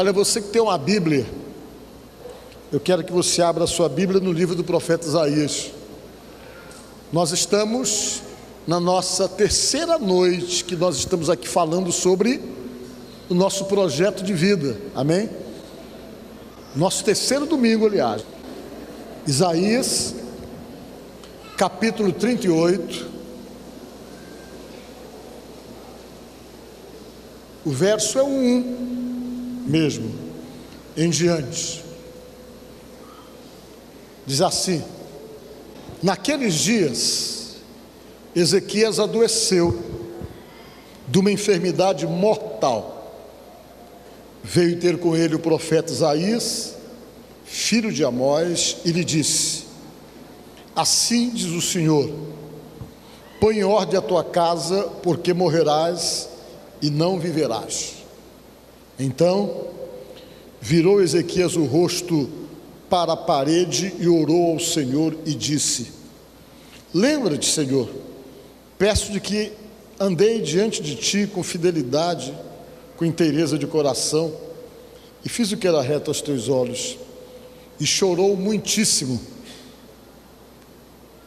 Olha, você que tem uma Bíblia, eu quero que você abra a sua Bíblia no livro do profeta Isaías. Nós estamos na nossa terceira noite que nós estamos aqui falando sobre o nosso projeto de vida, amém? Nosso terceiro domingo, aliás. Isaías, capítulo 38, o verso é o 1 mesmo, em diante. Diz assim: naqueles dias, Ezequias adoeceu de uma enfermidade mortal. Veio ter com ele o profeta Isaías, filho de Amós, e lhe disse: assim diz o Senhor, põe em ordem a tua casa, porque morrerás e não viverás. Então virou Ezequias o rosto para a parede e orou ao Senhor e disse: lembra-te, Senhor, peço-te que andei diante de ti com fidelidade, com inteireza de coração, e fiz o que era reto aos teus olhos. E chorou muitíssimo.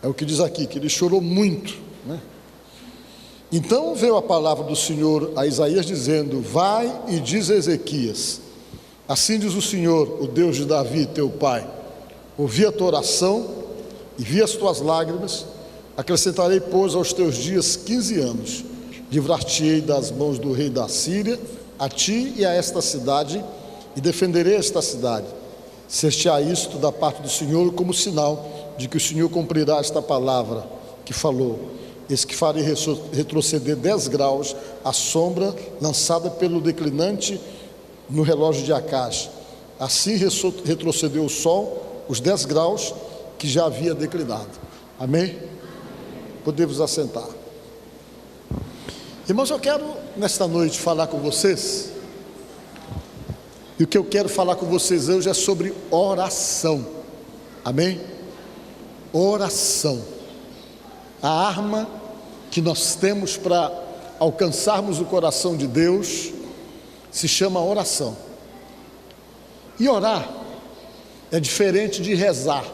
É o que diz aqui, que ele chorou muito, né? Então veio a palavra do Senhor a Isaías dizendo: vai e diz a Ezequias, assim diz o Senhor, o Deus de Davi, teu pai, ouvi a tua oração e vi as tuas lágrimas, acrescentarei, pois, aos teus dias 15 anos, livrar-te-ei das mãos do rei da Síria, a ti e a esta cidade, e defenderei esta cidade. Ser-te-á isto da parte do Senhor como sinal de que o Senhor cumprirá esta palavra que falou: eis que farei retroceder 10 graus a sombra lançada pelo declinante no relógio de Acás. Assim retrocedeu o sol os 10 graus que já havia declinado. Amém? Podemos assentar. Irmãos, eu quero nesta noite falar com vocês, e o que eu quero falar com vocês hoje é sobre oração. Amém? Oração, a arma que nós temos para alcançarmos o coração de Deus se chama oração. E orar é diferente de rezar.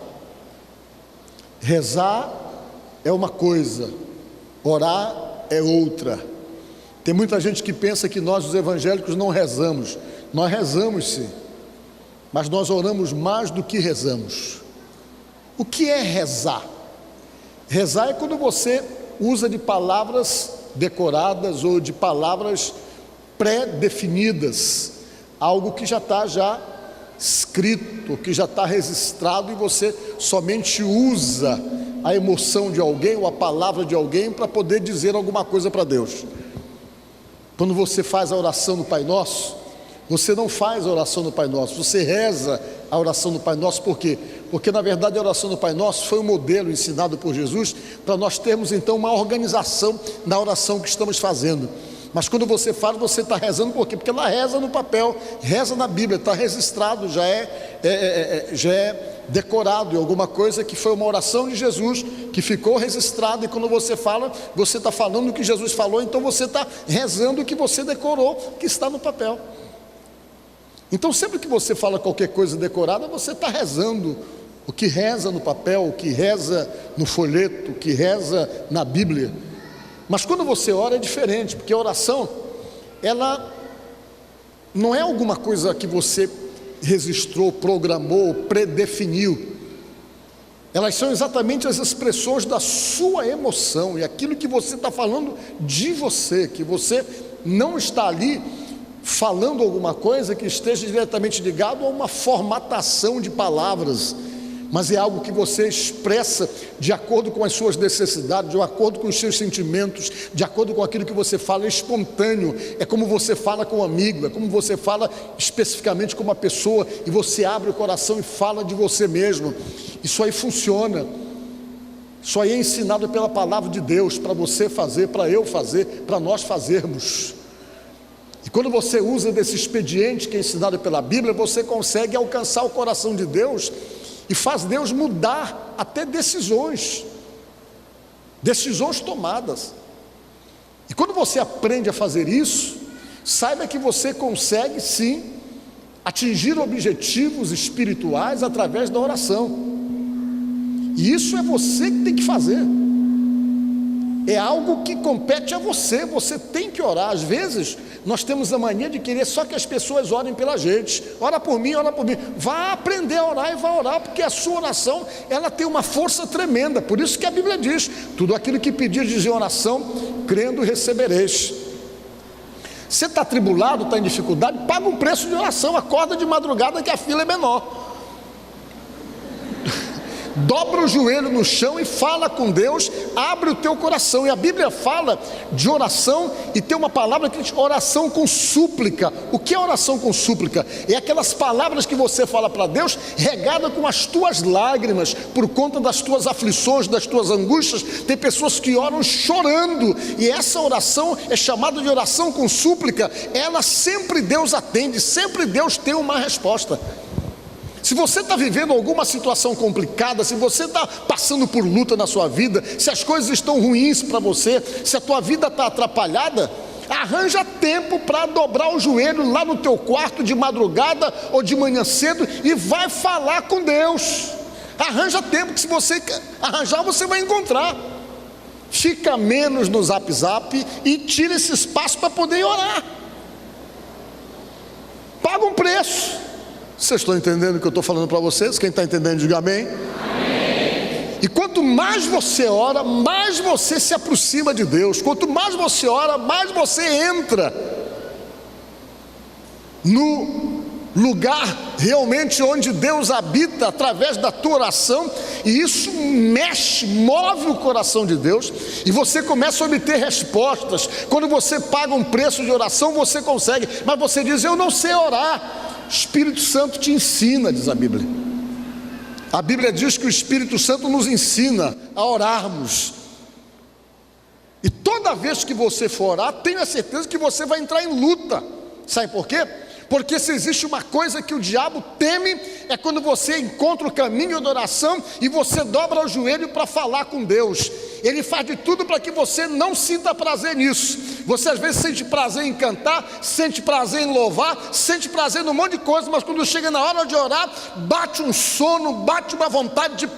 Rezar é uma coisa, orar é outra. Tem muita gente que pensa que nós, os evangélicos, não rezamos. Nós rezamos sim, mas nós oramos mais do que rezamos. O que é rezar? Rezar é quando você usa de palavras decoradas ou de palavras pré-definidas, algo que já está escrito, que já está registrado, e você somente usa a emoção de alguém ou a palavra de alguém para poder dizer alguma coisa para Deus. Quando você faz a oração do Pai Nosso, você não faz a oração do Pai Nosso, você reza a oração do Pai Nosso. Por quê? Porque na verdade a oração do Pai Nosso foi um modelo ensinado por Jesus para nós termos então uma organização na oração que estamos fazendo. Mas quando você fala, você está rezando por quê? Porque ela reza no papel, reza na Bíblia, está registrado, já é decorado em alguma coisa que foi uma oração de Jesus, que ficou registrado, e quando você fala, você está falando o que Jesus falou, então você está rezando o que você decorou, que está no papel. Então sempre que você fala qualquer coisa decorada, você está rezando o que reza no papel, o que reza no folheto, o que reza na Bíblia. Mas quando você ora é diferente, porque a oração, ela não é alguma coisa que você registrou, programou, predefiniu. Elas são exatamente as expressões da sua emoção, e aquilo que você está falando de você, que você não está ali falando alguma coisa que esteja diretamente ligado a uma formatação de palavras, mas é algo que você expressa de acordo com as suas necessidades, de acordo com os seus sentimentos, de acordo com aquilo que você fala, é espontâneo. É como você fala com um amigo, é como você fala especificamente com uma pessoa, e você abre o coração e fala de você mesmo. Isso aí funciona, isso aí é ensinado pela palavra de Deus, para você fazer, para eu fazer, para nós fazermos. E quando você usa desse expediente que é ensinado pela Bíblia, você consegue alcançar o coração de Deus e faz Deus mudar até decisões tomadas. E quando você aprende a fazer isso, saiba que você consegue sim atingir objetivos espirituais através da oração. E isso é você que tem que fazer. É algo que compete a você. Você tem que orar. Às vezes nós temos a mania de querer só que as pessoas orem pela gente. Ora por mim, ora por mim. Vá aprender a orar e vá orar, porque a sua oração, ela tem uma força tremenda. Por isso que a Bíblia diz: tudo aquilo que pedirdes em oração, crendo recebereis. Você está atribulado, está em dificuldade, paga um preço de oração. Acorda de madrugada que a fila é menor. Dobra o joelho no chão e fala com Deus, abre o teu coração. E a Bíblia fala de oração, e tem uma palavra que diz oração com súplica. O que é oração com súplica? É aquelas palavras que você fala para Deus, regada com as tuas lágrimas, por conta das tuas aflições, das tuas angústias. Tem pessoas que oram chorando, e essa oração é chamada de oração com súplica. Ela sempre Deus atende, sempre Deus tem uma resposta. Se você está vivendo alguma situação complicada, se você está passando por luta na sua vida, se as coisas estão ruins para você, se a tua vida está atrapalhada, arranja tempo para dobrar o joelho lá no teu quarto de madrugada ou de manhã cedo e vai falar com Deus. Arranja tempo, que se você arranjar, você vai encontrar. Fica menos no zap e tira esse espaço para poder orar. Paga um preço. Vocês estão entendendo o que eu estou falando para vocês? Quem está entendendo, diga amém. Amém. E quanto mais você ora, mais você se aproxima de Deus. Quanto mais você ora, mais você entra no lugar realmente onde Deus habita através da tua oração. E isso mexe, move o coração de Deus, e você começa a obter respostas. Quando você paga um preço de oração, você consegue. Mas você diz: eu não sei orar. Espírito Santo te ensina, diz a Bíblia. A Bíblia diz que o Espírito Santo nos ensina a orarmos. E toda vez que você for orar, tenha certeza que você vai entrar em luta. Sabe por quê? Porque se existe uma coisa que o diabo teme, é quando você encontra o caminho da oração e você dobra o joelho para falar com Deus. Ele faz de tudo para que você não sinta prazer nisso. Você às vezes sente prazer em cantar, sente prazer em louvar, sente prazer num monte de coisa, mas quando chega na hora de orar, bate um sono, bate uma vontade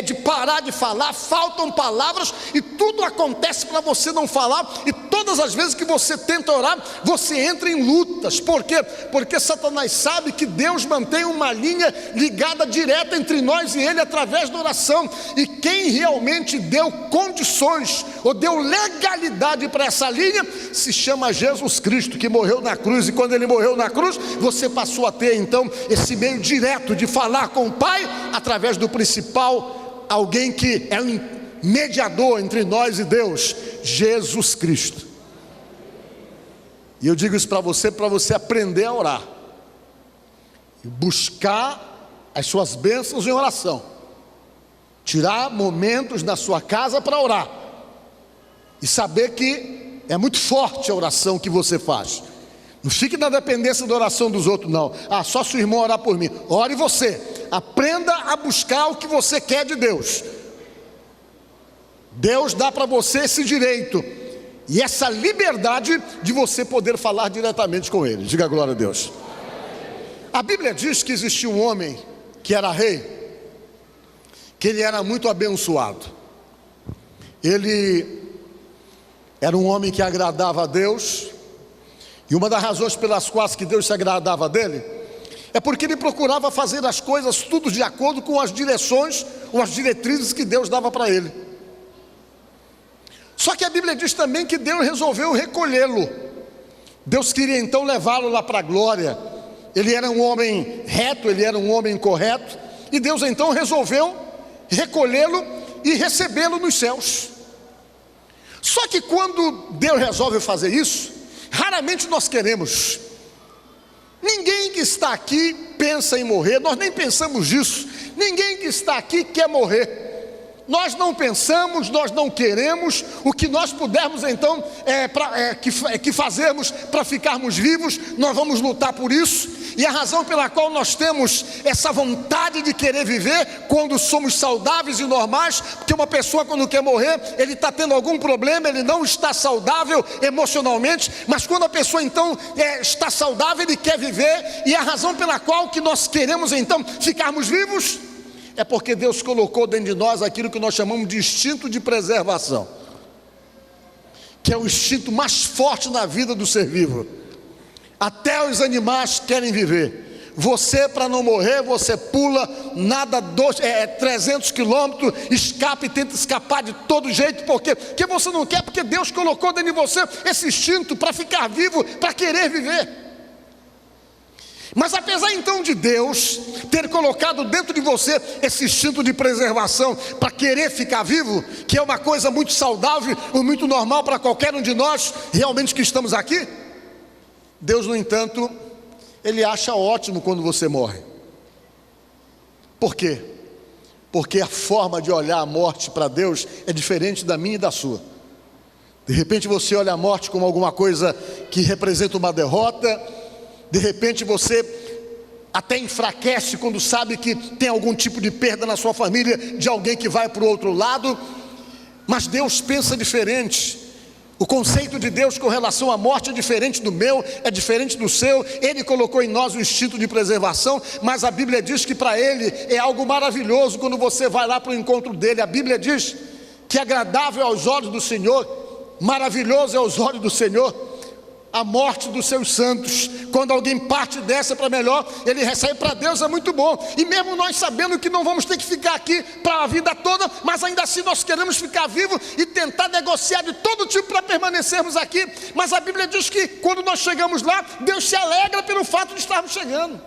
de parar de falar, faltam palavras, e tudo acontece para você não falar. E todas as vezes que você tenta orar, você entra em lutas. Por quê? Porque Satanás sabe que Deus mantém uma linha ligada direta entre nós e Ele através da oração. E quem realmente deu condições ou deu legalidade para essa linha se chama Jesus Cristo, que morreu na cruz. E quando Ele morreu na cruz, você passou a ter então esse meio direto de falar com o Pai através do principal, alguém que é um mediador entre nós e Deus, Jesus Cristo. E eu digo isso para você aprender a orar e buscar as suas bênçãos em oração. Tirar momentos na sua casa para orar e saber que é muito forte a oração que você faz. Não fique na dependência da oração dos outros, não. Só sua irmã orar por mim. Ore você. Aprenda a buscar o que você quer de Deus. Deus dá para você esse direito e essa liberdade de você poder falar diretamente com Ele. Diga glória a Deus. A Bíblia diz que existia um homem que era rei, que ele era muito abençoado. Ele era um homem que agradava a Deus, e uma das razões pelas quais que Deus se agradava dele é porque ele procurava fazer as coisas tudo de acordo com as direções ou as diretrizes que Deus dava para ele. Só que a Bíblia diz também que Deus resolveu recolhê-lo. Deus queria então levá-lo lá para a glória. Ele era um homem reto, ele era um homem correto, e Deus então resolveu recolhê-lo e recebê-lo nos céus. Só que quando Deus resolve fazer isso, raramente nós queremos. Ninguém que está aqui pensa em morrer, nós nem pensamos nisso. Ninguém que está aqui quer morrer. nós não pensamos, nós não queremos, o que nós pudermos então que fazermos para ficarmos vivos, nós vamos lutar por isso. E a razão pela qual nós temos essa vontade de querer viver quando somos saudáveis e normais, porque uma pessoa quando quer morrer, ele está tendo algum problema, ele não está saudável emocionalmente, mas quando a pessoa então está saudável, ele quer viver. E a razão pela qual que nós queremos então ficarmos vivos, é porque Deus colocou dentro de nós aquilo que nós chamamos de instinto de preservação, que é o instinto mais forte na vida do ser vivo. Até os animais querem viver. Você, para não morrer, você pula, nada 300 quilômetros, escapa e tenta escapar de todo jeito. Por quê? Porque você não quer, porque Deus colocou dentro de você esse instinto para ficar vivo, para querer viver. Mas apesar então de Deus ter colocado dentro de você esse instinto de preservação para querer ficar vivo, que é uma coisa muito saudável e muito normal para qualquer um de nós realmente que estamos aqui, Deus, no entanto, Ele acha ótimo quando você morre. Por quê? Porque a forma de olhar a morte para Deus é diferente da minha e da sua. De repente você olha a morte como alguma coisa que representa uma derrota. De repente você até enfraquece quando sabe que tem algum tipo de perda na sua família, de alguém que vai para o outro lado. Mas Deus pensa diferente. O conceito de Deus com relação à morte é diferente do meu, é diferente do seu. Ele colocou em nós o instinto de preservação, mas a Bíblia diz que para Ele é algo maravilhoso quando você vai lá para o encontro dEle. A Bíblia diz que é agradável aos olhos do Senhor, maravilhoso é aos olhos do Senhor a morte dos seus santos. Quando alguém parte dessa para melhor, ele recebe. Para Deus é muito bom. E mesmo nós sabendo que não vamos ter que ficar aqui para a vida toda, mas ainda assim nós queremos ficar vivos e tentar negociar de todo tipo para permanecermos aqui. Mas a Bíblia diz que quando nós chegamos lá, Deus se alegra pelo fato de estarmos chegando.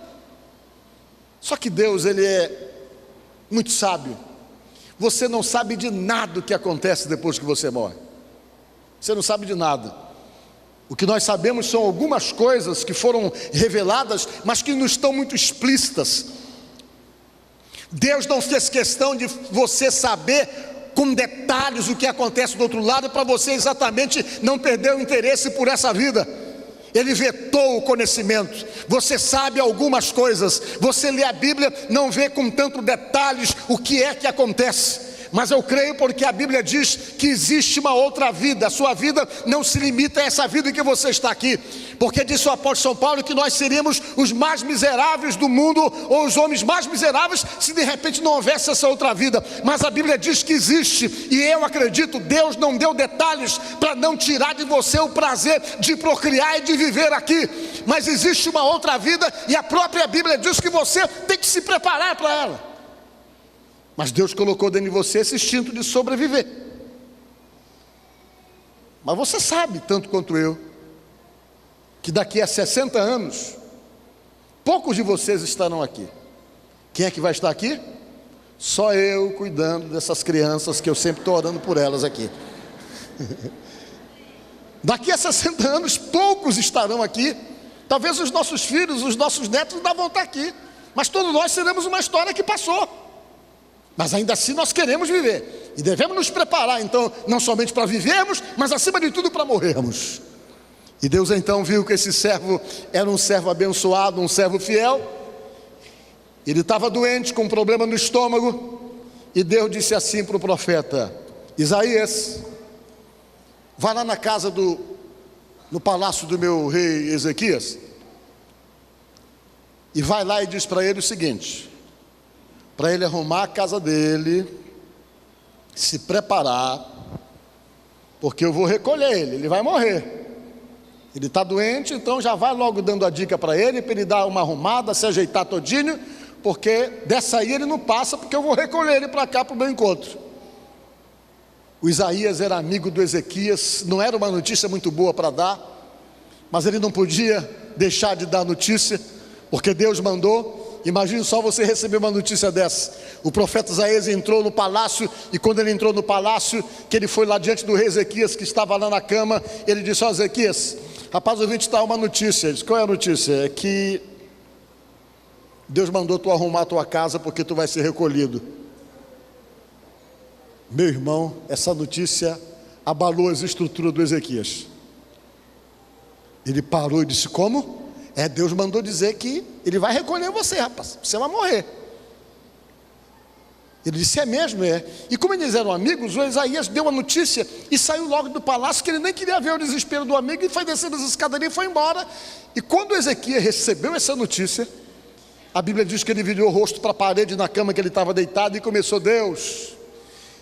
Só que Deus, Ele é muito sábio. Você não sabe de nada o que acontece depois que você morre. Você não sabe de nada. O que nós sabemos são algumas coisas que foram reveladas, mas que não estão muito explícitas. Deus não fez questão de você saber com detalhes o que acontece do outro lado, para você exatamente não perder o interesse por essa vida. Ele vetou o conhecimento. Você sabe algumas coisas, você lê a Bíblia, não vê com tanto detalhes o que é que acontece. Mas eu creio porque a Bíblia diz que existe uma outra vida. A sua vida não se limita a essa vida em que você está aqui. Porque disse o apóstolo São Paulo que nós seríamos os mais miseráveis do mundo, ou os homens mais miseráveis, se de repente não houvesse essa outra vida. Mas a Bíblia diz que existe, e eu acredito, Deus não deu detalhes para não tirar de você o prazer de procriar e de viver aqui. Mas existe uma outra vida, e a própria Bíblia diz que você tem que se preparar para ela. Mas Deus colocou dentro de você esse instinto de sobreviver. Mas você sabe, tanto quanto eu, que daqui a 60 anos, poucos de vocês estarão aqui. Quem é que vai estar aqui? Só eu cuidando dessas crianças que eu sempre estou orando por elas aqui. Daqui a 60 anos, poucos estarão aqui. Talvez os nossos filhos, os nossos netos ainda vão estar aqui. Mas todos nós seremos uma história que passou. Mas ainda assim nós queremos viver. E devemos nos preparar então, não somente para vivermos, mas acima de tudo para morrermos. E Deus então viu que esse servo era um servo abençoado, um servo fiel. Ele estava doente, com um problema no estômago. E Deus disse assim para o profeta Isaías: vai lá na casa no palácio do meu rei Ezequias, e vai lá e diz para ele o seguinte: para ele arrumar a casa dele, se preparar, porque eu vou recolher ele, ele vai morrer. Ele está doente, então já vai logo dando a dica para ele dar uma arrumada, se ajeitar todinho, porque dessa aí ele não passa, porque eu vou recolher ele para cá para o meu encontro. O Isaías era amigo do Ezequias, não era uma notícia muito boa para dar, mas ele não podia deixar de dar notícia, porque Deus mandou. Imagine só você receber uma notícia dessa. O profeta Isaías entrou no palácio, e quando ele entrou no palácio, que ele foi lá diante do rei Ezequias, que estava lá na cama, ele disse: ó, Ezequias, rapaz, eu vim te dar uma notícia. Ele disse: qual é a notícia? É que Deus mandou tu arrumar a tua casa, porque tu vai ser recolhido. Meu irmão, essa notícia abalou as estruturas do Ezequias. Ele parou e disse: como? Deus mandou dizer que ele vai recolher você, rapaz, você vai morrer. Ele disse: é mesmo? E como eles eram amigos, o Isaías deu a notícia e saiu logo do palácio, que ele nem queria ver o desespero do amigo, e foi descendo as escadarias e foi embora. E quando Ezequias recebeu essa notícia, a Bíblia diz que ele virou o rosto para a parede na cama que ele estava deitado e começou: Deus,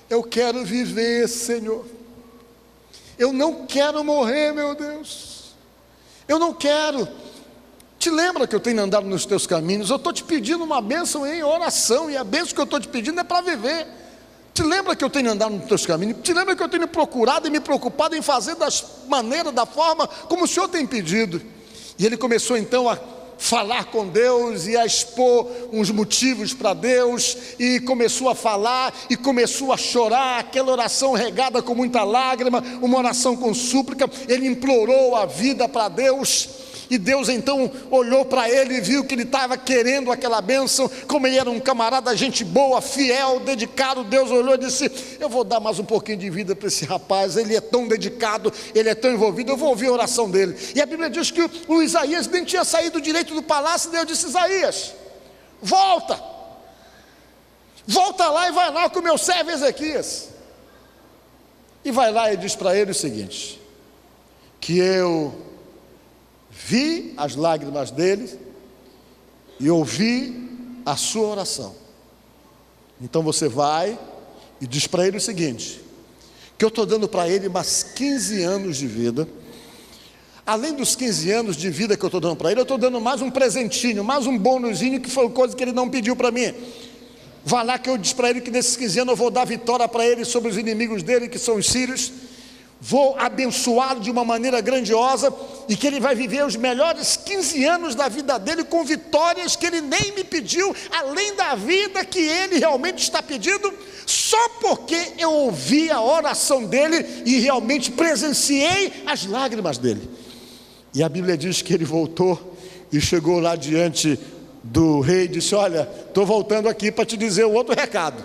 eu quero viver, Senhor, eu não quero morrer, meu Deus, eu não quero. Te lembra que eu tenho andado nos teus caminhos? Eu estou te pedindo uma bênção em oração, e a bênção que eu estou te pedindo é para viver. Te lembra que eu tenho andado nos teus caminhos? Te lembra que eu tenho procurado e me preocupado em fazer das maneiras, da forma como o Senhor tem pedido? E ele começou então a falar com Deus e a expor uns motivos para Deus, e começou a falar e começou a chorar, aquela oração regada com muita lágrima, uma oração com súplica. Ele implorou a vida para Deus, e Deus então olhou para ele e viu que ele estava querendo aquela bênção. Como ele era um camarada, gente boa, fiel, dedicado, Deus olhou e disse: eu vou dar mais um pouquinho de vida para esse rapaz, ele é tão dedicado, ele é tão envolvido, eu vou ouvir a oração dele. E a Bíblia diz que o Isaías nem tinha saído direito do palácio, e Deus disse: Isaías, volta lá e vai lá com o meu servo Ezequias. E vai lá e diz para ele o seguinte: que eu vi as lágrimas dele e ouvi a sua oração. Então você vai e diz para ele o seguinte: que eu estou dando para ele mais 15 anos de vida. Além dos 15 anos de vida que eu estou dando para ele, eu estou dando mais um presentinho, mais um bônusinho, que foi coisa que ele não pediu para mim. Vai lá que eu disse para ele que nesses 15 anos eu vou dar vitória para ele sobre os inimigos dele, que são os sírios. Vou abençoá-lo de uma maneira grandiosa, e que ele vai viver os melhores 15 anos da vida dele com vitórias que ele nem me pediu, além da vida que ele realmente está pedindo, só porque eu ouvi a oração dele e realmente presenciei as lágrimas dele. E a Bíblia diz que ele voltou e chegou lá diante do rei e disse: olha, estou voltando aqui para te dizer o outro recado.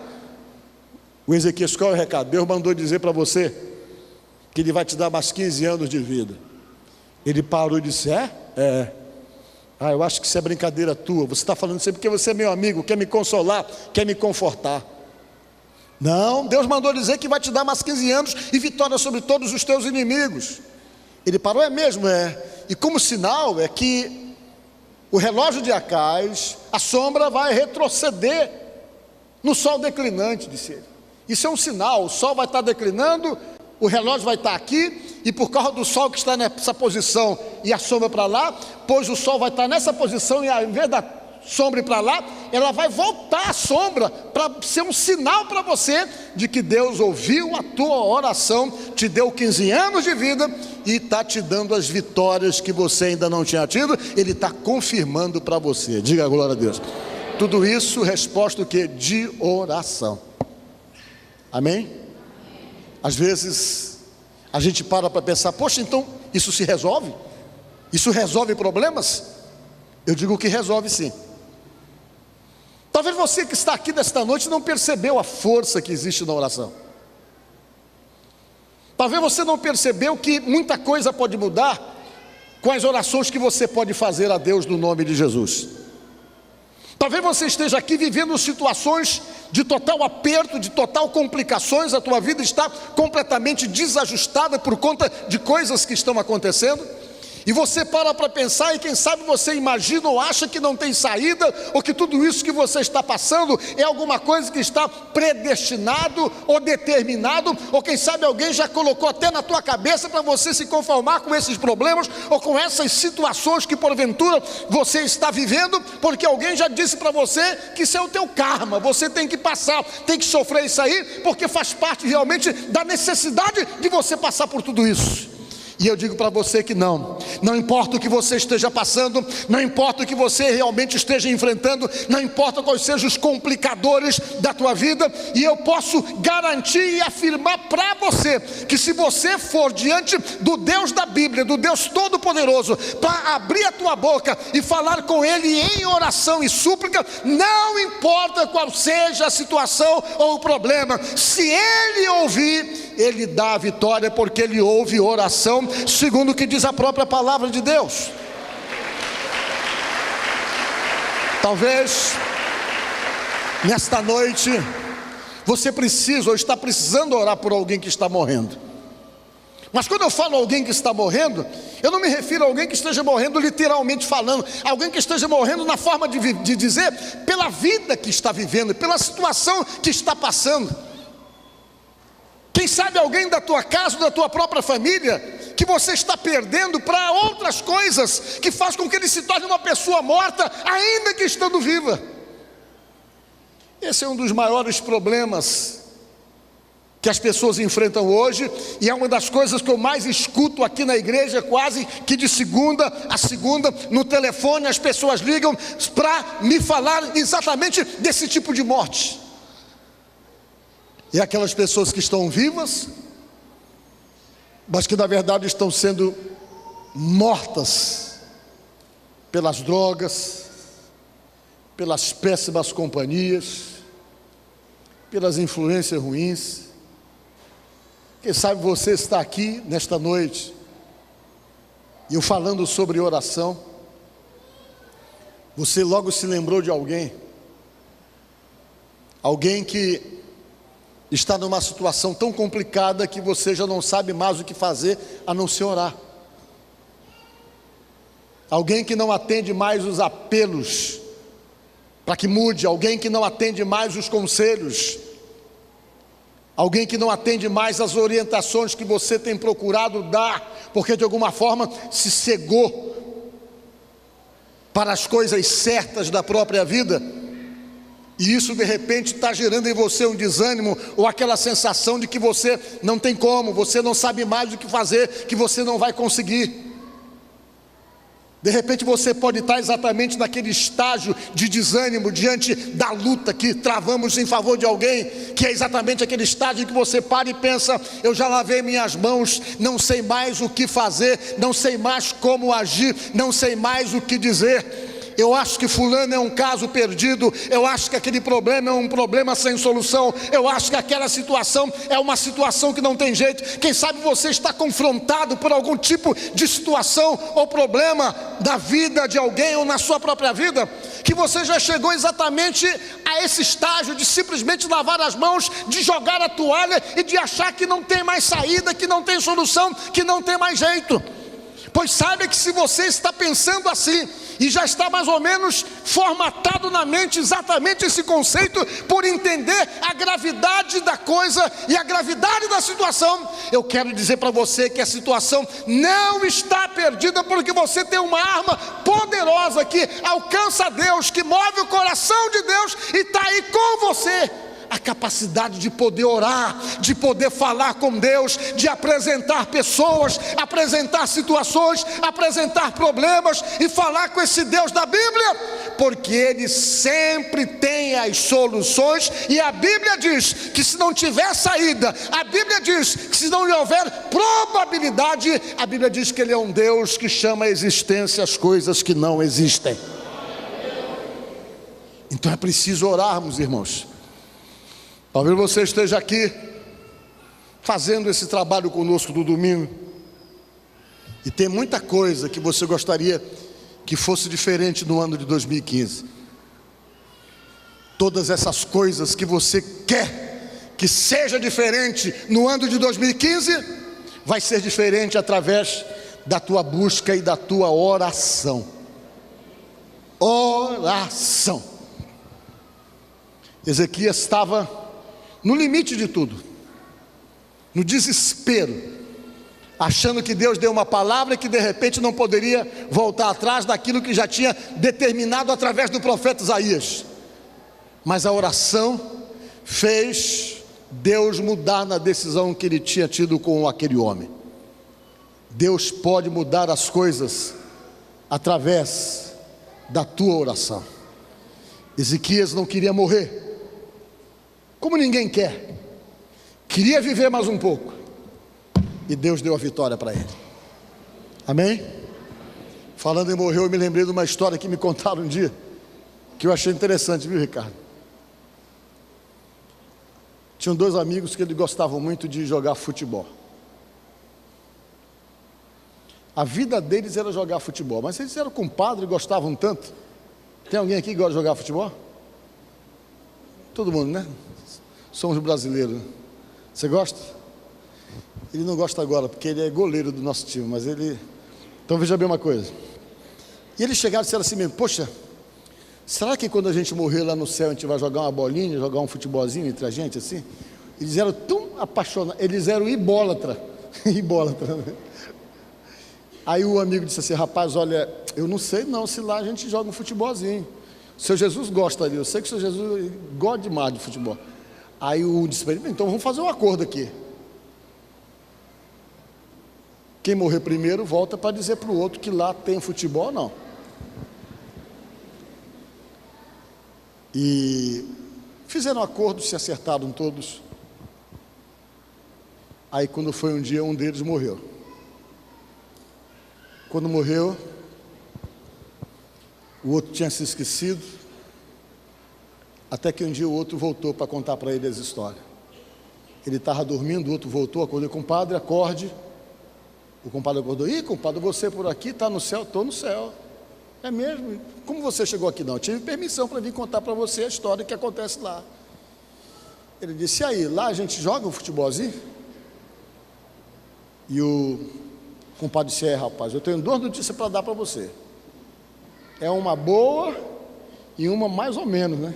O Ezequias: qual é o recado? Deus mandou dizer para você que ele vai te dar mais 15 anos de vida. Ele parou e disse: eu acho que isso é brincadeira tua, você está falando isso porque você é meu amigo, quer me consolar, quer me confortar. Não, Deus mandou dizer que vai te dar mais 15 anos e vitória sobre todos os teus inimigos. Ele parou: é mesmo? E como sinal é que o relógio de Acais, a sombra vai retroceder no sol declinante, disse ele. Isso é um sinal, o sol vai estar declinando, o relógio vai estar aqui, e por causa do sol que está nessa posição e a sombra para lá, pois o sol vai estar nessa posição, e ao invés da sombra ir para lá, ela vai voltar a sombra, para ser um sinal para você de que Deus ouviu a tua oração, te deu 15 anos de vida e está te dando as vitórias que você ainda não tinha tido. Ele está confirmando para você. Diga glória a Deus. Tudo isso resposta o quê? De oração. Amém? Às vezes a gente para pensar: poxa, então isso se resolve? Isso resolve problemas? Eu digo que resolve sim. Talvez você que está aqui nesta noite não percebeu a força que existe na oração. Talvez você não percebeu que muita coisa pode mudar com as orações que você pode fazer a Deus no nome de Jesus. Talvez você esteja aqui vivendo situações de total aperto, de total complicações, a tua vida está completamente desajustada por conta de coisas que estão acontecendo, e você para pensar, e quem sabe você imagina ou acha que não tem saída, ou que tudo isso que você está passando é alguma coisa que está predestinado ou determinado, ou quem sabe alguém já colocou até na tua cabeça para você se conformar com esses problemas ou com essas situações que porventura você está vivendo, porque alguém já disse para você que isso é o teu karma, você tem que passar, tem que sofrer isso aí, porque faz parte realmente da necessidade de você passar por tudo isso. E eu digo para você que não, Não importa o que você esteja passando, não importa o que você realmente esteja enfrentando, não importa quais sejam os complicadores da tua vida, e eu posso garantir e afirmar para você, que se você for diante do Deus da Bíblia, do Deus Todo-Poderoso, para abrir a tua boca e falar com Ele em oração e súplica, não importa qual seja a situação ou o problema, se Ele ouvir, Ele dá a vitória, porque Ele ouve oração, segundo o que diz a própria palavra de Deus. Talvez nesta noite você precisa ou está precisando orar por alguém que está morrendo. Mas quando eu falo alguém que está morrendo, eu não me refiro a alguém que esteja morrendo literalmente falando, alguém que esteja morrendo na forma de dizer, pela vida que está vivendo, pela situação que está passando. Quem sabe alguém da tua casa, da tua própria família, que você está perdendo para outras coisas, que faz com que ele se torne uma pessoa morta, ainda que estando viva. Esse é um dos maiores problemas que as pessoas enfrentam hoje, e é uma das coisas que eu mais escuto aqui na igreja, quase que de segunda a segunda, no telefone as pessoas ligam para me falar exatamente desse tipo de morte. E aquelas pessoas que estão vivas, mas que na verdade estão sendo mortas pelas drogas, pelas péssimas companhias, pelas influências ruins. Quem sabe você está aqui nesta noite, e eu falando sobre oração, você logo se lembrou de alguém que está numa situação tão complicada que você já não sabe mais o que fazer a não ser orar. Alguém que não atende mais os apelos para que mude, alguém que não atende mais os conselhos, alguém que não atende mais as orientações que você tem procurado dar, porque de alguma forma se cegou para as coisas certas da própria vida, e isso de repente está gerando em você um desânimo, ou aquela sensação de que você não tem como, você não sabe mais o que fazer, que você não vai conseguir. De repente você pode estar exatamente naquele estágio de desânimo diante da luta que travamos em favor de alguém, que é exatamente aquele estágio em que você para e pensa: eu já lavei minhas mãos, não sei mais o que fazer, não sei mais como agir, não sei mais o que dizer. Eu acho que fulano é um caso perdido, eu acho que aquele problema é um problema sem solução, eu acho que aquela situação é uma situação que não tem jeito. Quem sabe você está confrontado por algum tipo de situação ou problema da vida de alguém ou na sua própria vida, que você já chegou exatamente a esse estágio de simplesmente lavar as mãos, de jogar a toalha e de achar que não tem mais saída, que não tem solução, que não tem mais jeito. Pois saiba que se você está pensando assim, e já está mais ou menos formatado na mente exatamente esse conceito, por entender a gravidade da coisa e a gravidade da situação, eu quero dizer para você que a situação não está perdida, porque você tem uma arma poderosa que alcança Deus, que move o coração de Deus e está aí com você. A capacidade de poder orar, de poder falar com Deus, de apresentar pessoas, apresentar situações, apresentar problemas e falar com esse Deus da Bíblia, porque Ele sempre tem as soluções. E a Bíblia diz que se não tiver saída, a Bíblia diz que se não houver probabilidade, a Bíblia diz que Ele é um Deus que chama a existência as coisas que não existem. Então é preciso orarmos, irmãos. Talvez você esteja aqui fazendo esse trabalho conosco do domingo e tem muita coisa que você gostaria que fosse diferente no ano de 2015. Todas essas coisas que você quer que seja diferente no ano de 2015, vai ser diferente através da tua busca e da tua oração. Oração. Ezequias estava no limite de tudo, no desespero, achando que Deus deu uma palavra e que de repente não poderia voltar atrás daquilo que já tinha determinado através do profeta Isaías. Mas a oração fez Deus mudar na decisão que ele tinha tido com aquele homem. Deus pode mudar as coisas através da tua oração. Ezequias não queria morrer, como ninguém quer, queria viver mais um pouco, e Deus deu a vitória para ele. Amém? Falando em morrer, eu me lembrei de uma história que me contaram um dia, que eu achei interessante, viu, Ricardo? Tinham dois amigos que eles gostavam muito de jogar futebol. A vida deles era jogar futebol, mas eles eram compadres e gostavam tanto. Tem alguém aqui que gosta de jogar futebol? Todo mundo, né? Somos brasileiros. Você gosta? Ele não gosta agora, porque ele é goleiro do nosso time, mas ele... Então veja bem uma coisa. E eles chegaram e disseram assim mesmo: poxa, será que quando a gente morrer lá no céu a gente vai jogar uma bolinha, jogar um futebolzinho entre a gente assim? Eles eram tão apaixonados, eles eram idólatra. Idólatra, né? Aí o amigo disse assim: rapaz, olha, eu não sei não se lá a gente joga um futebolzinho. O seu Jesus gosta ali, eu sei que o seu Jesus gosta demais de futebol. Aí o disse para ele: então vamos fazer um acordo aqui. Quem morrer primeiro volta para dizer para o outro que lá tem futebol ou não. E fizeram um acordo, se acertaram todos. Aí quando foi um dia, um deles morreu. Quando morreu, o outro tinha se esquecido, até que um dia o outro voltou para contar para ele as histórias. Ele estava dormindo, o outro voltou, acordou: compadre, acorde. O compadre acordou: ih, compadre, você por aqui, está no céu? Estou no céu. É mesmo? Como você chegou aqui? Não, eu tive permissão para vir contar para você a história que acontece lá. Ele disse: e aí, lá a gente joga um futebolzinho? E o compadre disse: é, rapaz, eu tenho duas notícias para dar para você. É uma boa e uma mais ou menos, né?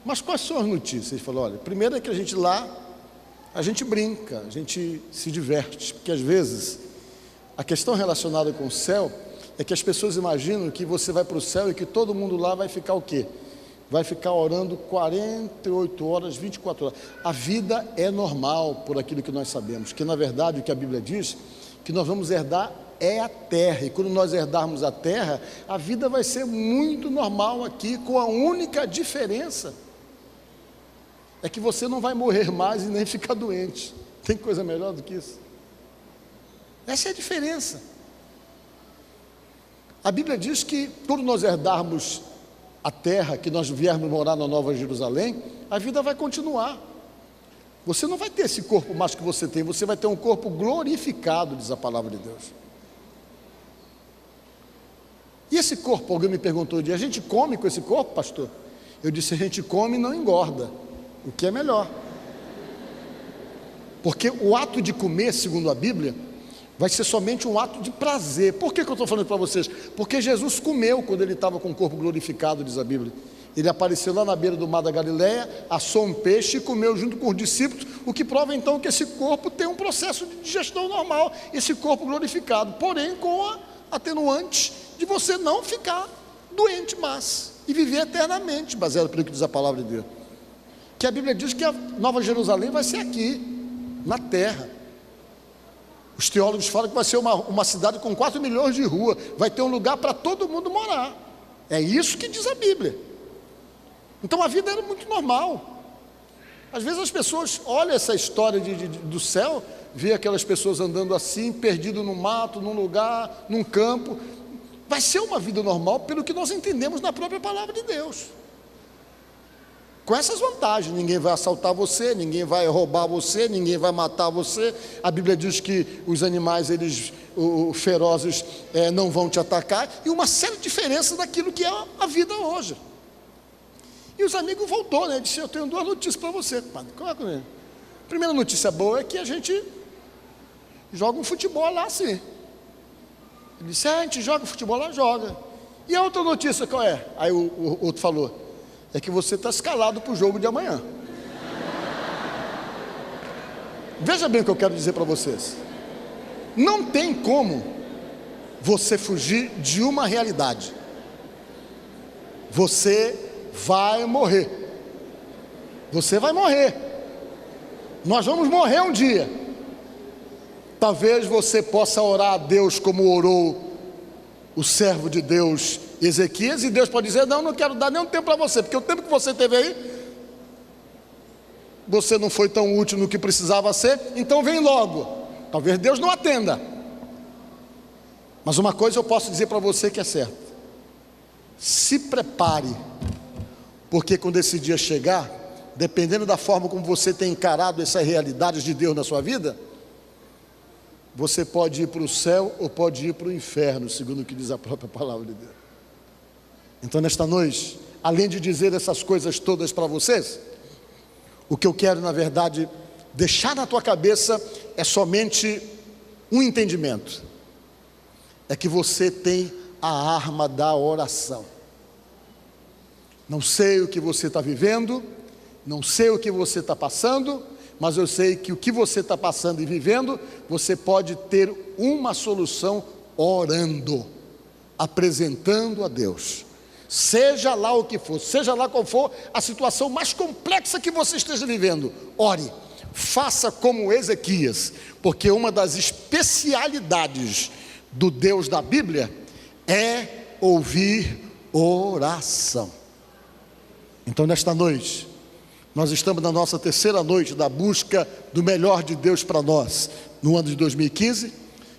Mas quais são as notícias? Ele falou: olha, primeiro é que a gente lá, a gente brinca, a gente se diverte, porque às vezes a questão relacionada com o céu é que as pessoas imaginam que você vai para o céu e que todo mundo lá vai ficar o quê? Vai ficar orando 48 horas, 24 horas. A vida é normal, por aquilo que nós sabemos, que na verdade o que a Bíblia diz, que nós vamos herdar é a terra, e quando nós herdarmos a terra, a vida vai ser muito normal aqui, com a única diferença é que você não vai morrer mais e nem ficar doente. Tem coisa melhor do que isso? Essa é a diferença. A Bíblia diz que quando nós herdarmos a terra, que nós viermos morar na Nova Jerusalém, a vida vai continuar. Você não vai ter esse corpo mais que você tem, você vai ter um corpo glorificado, diz a palavra de Deus. E esse corpo, alguém me perguntou um dia: a gente come com esse corpo, pastor? Eu disse: a gente come e não engorda, o que é melhor. Porque o ato de comer, segundo a Bíblia, vai ser somente um ato de prazer. Por que eu estou falando para vocês? Porque Jesus comeu quando ele estava com o corpo glorificado, diz a Bíblia. Ele apareceu lá na beira do mar da Galileia, assou um peixe e comeu junto com os discípulos, o que prova então que esse corpo tem um processo de digestão normal, esse corpo glorificado, porém com a atenuante de você não ficar doente mais e viver eternamente, baseado pelo que diz a palavra de Deus. Que a Bíblia diz que a Nova Jerusalém vai ser aqui, na terra. Os teólogos falam que vai ser uma cidade com 4 milhões de ruas, vai ter um lugar para todo mundo morar. É isso que diz a Bíblia. Então a vida era muito normal. Às vezes as pessoas olham essa história do céu, vê aquelas pessoas andando assim, perdido no mato, num lugar, num campo. Vai ser uma vida normal pelo que nós entendemos na própria palavra de Deus. Com essas vantagens: ninguém vai assaltar você, ninguém vai roubar você, ninguém vai matar você. A Bíblia diz que os animais, os ferozes, não vão te atacar, e uma série de diferenças daquilo que é a vida hoje. E os amigos voltou, né? Disse: eu tenho duas notícias para você, padre. Qual é a primeira notícia boa é que a gente joga um futebol lá, sim. Ele disse: a gente joga futebol lá? Joga. E a outra notícia qual é? Aí o outro falou: é que você está escalado para o jogo de amanhã. Veja bem o que eu quero dizer para vocês. Não tem como você fugir de uma realidade. Você vai morrer. Você vai morrer. Nós vamos morrer um dia. Talvez você possa orar a Deus como orou o servo de Deus Ezequias, e Deus pode dizer: não quero dar nenhum tempo para você, porque o tempo que você teve aí, você não foi tão útil no que precisava ser, então vem logo. Talvez Deus não atenda, mas uma coisa eu posso dizer para você que é certa: se prepare, porque quando esse dia chegar, dependendo da forma como você tem encarado essas realidades de Deus na sua vida, você pode ir para o céu ou pode ir para o inferno, segundo o que diz a própria palavra de Deus. Então, nesta noite, além de dizer essas coisas todas para vocês, o que eu quero, na verdade, deixar na tua cabeça é somente um entendimento: é que você tem a arma da oração. Não sei o que você está vivendo, não sei o que você está passando, mas eu sei que o que você está passando e vivendo, você pode ter uma solução orando, apresentando a Deus. Seja lá o que for, seja lá qual for a situação mais complexa que você esteja vivendo, ore, faça como Ezequias, porque uma das especialidades do Deus da Bíblia é ouvir oração. Então, nesta noite, nós estamos na nossa terceira noite da busca do melhor de Deus para nós, no ano de 2015,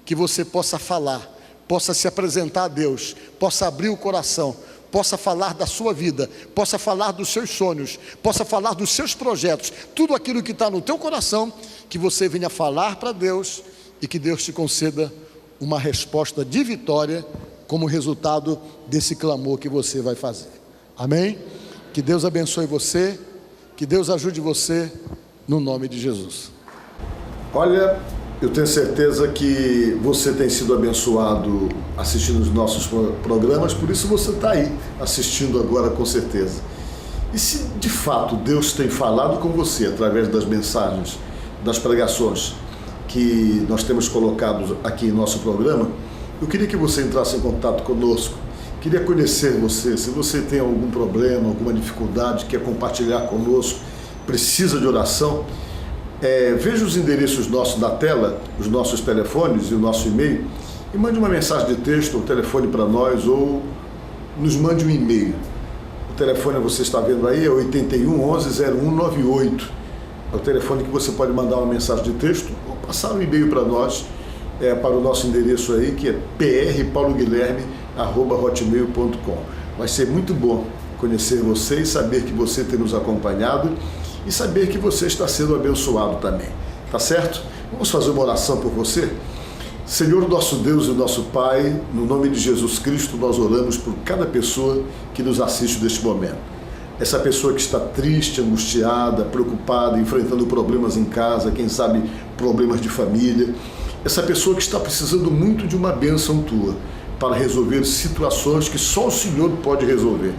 que você possa falar, possa se apresentar a Deus, possa abrir o coração, possa falar da sua vida, possa falar dos seus sonhos, possa falar dos seus projetos, tudo aquilo que está no teu coração, que você venha falar para Deus e que Deus te conceda uma resposta de vitória como resultado desse clamor que você vai fazer. Amém? Que Deus abençoe você, que Deus ajude você, no nome de Jesus. Olha, eu tenho certeza que você tem sido abençoado assistindo os nossos programas, por isso você está aí assistindo agora, com certeza. E se de fato Deus tem falado com você através das mensagens, das pregações que nós temos colocado aqui em nosso programa, eu queria que você entrasse em contato conosco. Queria conhecer você. Se você tem algum problema, alguma dificuldade, quer compartilhar conosco, precisa de oração, veja os endereços nossos na tela, os nossos telefones e o nosso e-mail, e mande uma mensagem de texto ou telefone para nós, ou nos mande um e-mail. O telefone você está vendo aí é 81 11 0198. É o telefone que você pode mandar uma mensagem de texto ou passar um e-mail para nós, para o nosso endereço aí, que é prpauloguilherme@hotmail.com. Vai ser muito bom conhecer você e saber que você tem nos acompanhado e saber que você está sendo abençoado também, tá certo? Vamos fazer uma oração por você? Senhor, nosso Deus e nosso Pai, no nome de Jesus Cristo, nós oramos por cada pessoa que nos assiste neste momento. Essa pessoa que está triste, angustiada, preocupada, enfrentando problemas em casa, quem sabe problemas de família. Essa pessoa que está precisando muito de uma bênção tua para resolver situações que só o Senhor pode resolver.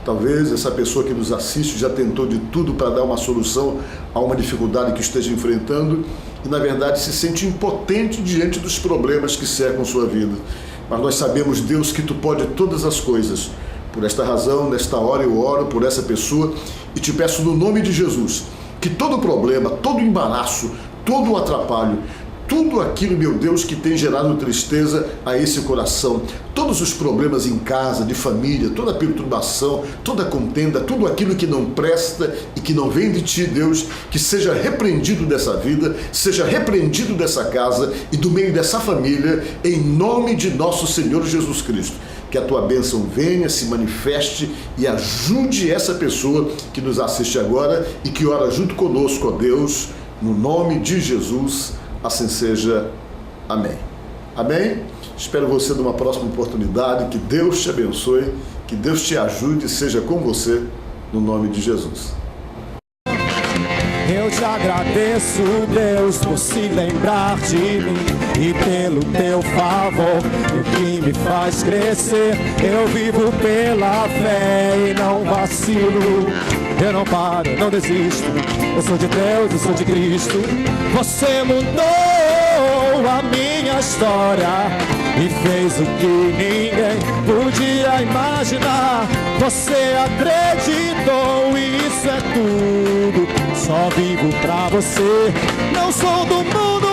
Talvez essa pessoa que nos assiste já tentou de tudo para dar uma solução a uma dificuldade que esteja enfrentando e, na verdade, se sente impotente diante dos problemas que cercam sua vida. Mas nós sabemos, Deus, que tu pode todas as coisas. Por esta razão, nesta hora eu oro por essa pessoa e te peço no nome de Jesus que todo problema, todo embaraço, todo atrapalho, tudo aquilo, meu Deus, que tem gerado tristeza a esse coração, todos os problemas em casa, de família, toda a perturbação, toda a contenda, tudo aquilo que não presta e que não vem de ti, Deus, que seja repreendido dessa vida, seja repreendido dessa casa e do meio dessa família, em nome de nosso Senhor Jesus Cristo. Que a tua bênção venha, se manifeste e ajude essa pessoa que nos assiste agora e que ora junto conosco, ó Deus, no nome de Jesus. Assim seja. Amém. Amém? Espero você numa próxima oportunidade. Que Deus te abençoe, que Deus te ajude e seja com você, no nome de Jesus. Eu te agradeço, Deus, por se lembrar de mim e pelo teu favor, o que me faz crescer. Eu vivo pela fé e não vacilo. Eu não paro, não desisto. Eu sou de Deus, eu sou de Cristo. Você mudou a minha história e fez o que ninguém podia imaginar. Você acreditou e isso é tudo. Só vivo pra você. Não sou do mundo,